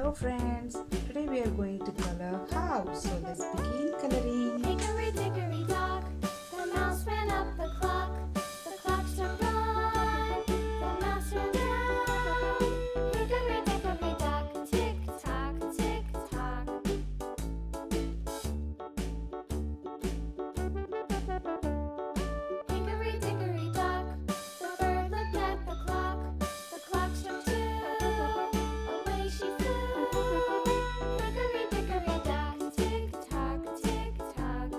Hello friends, today we are going to color house. So let's begin coloring. Hickory dickory dock, the mouse ran up the clock. The clock struck one, the mouse ran down. Hickory dickory dock, tick tock, tick tock. Hickory dickory dock, the bird looked at the clock. The clock struck two, away she flew. Hickory dickory dock, tick tock, tick tock.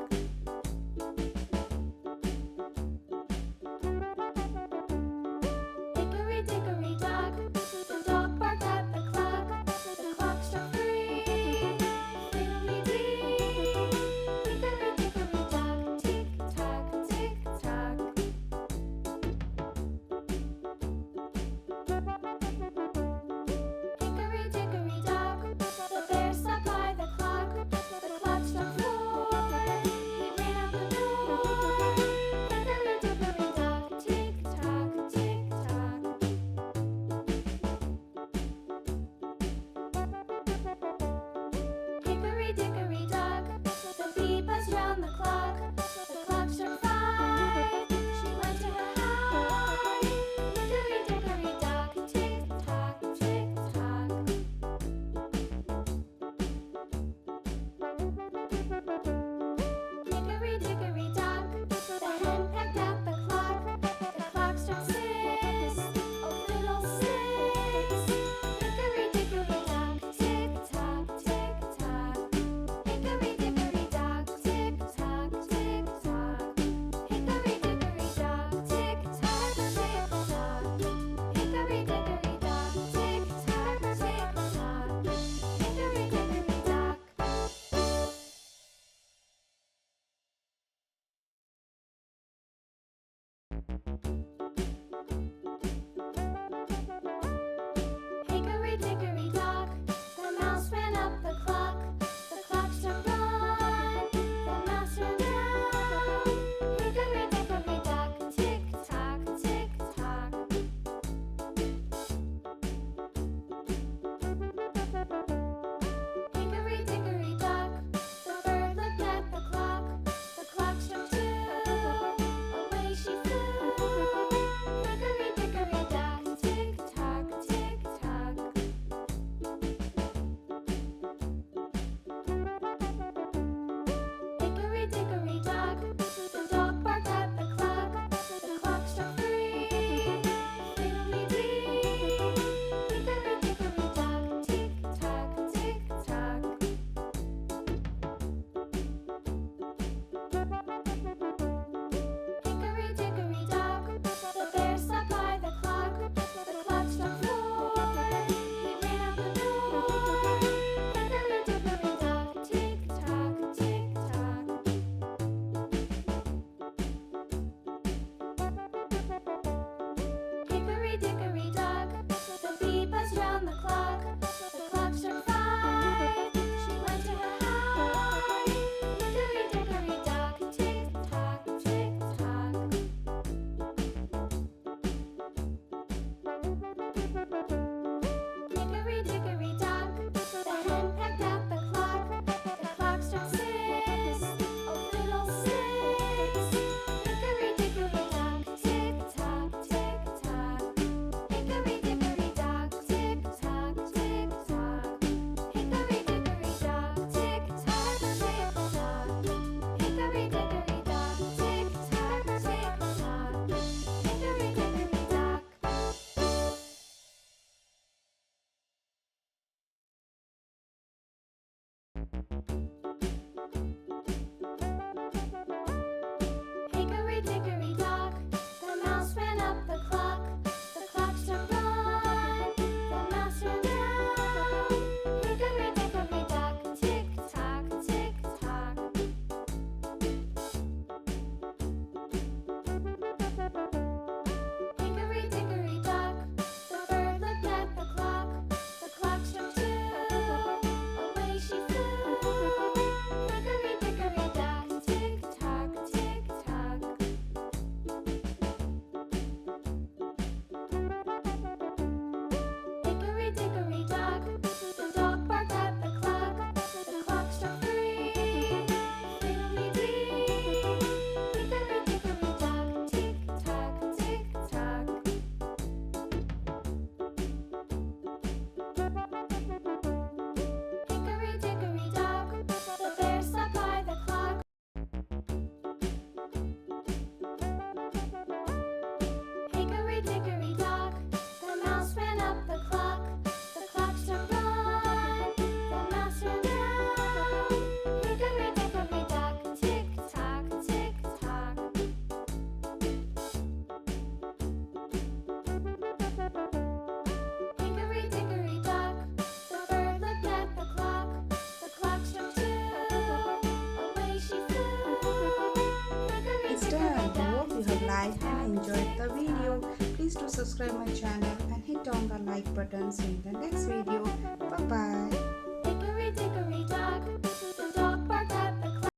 subscribe my channel and hit on the like button. See you in the next video.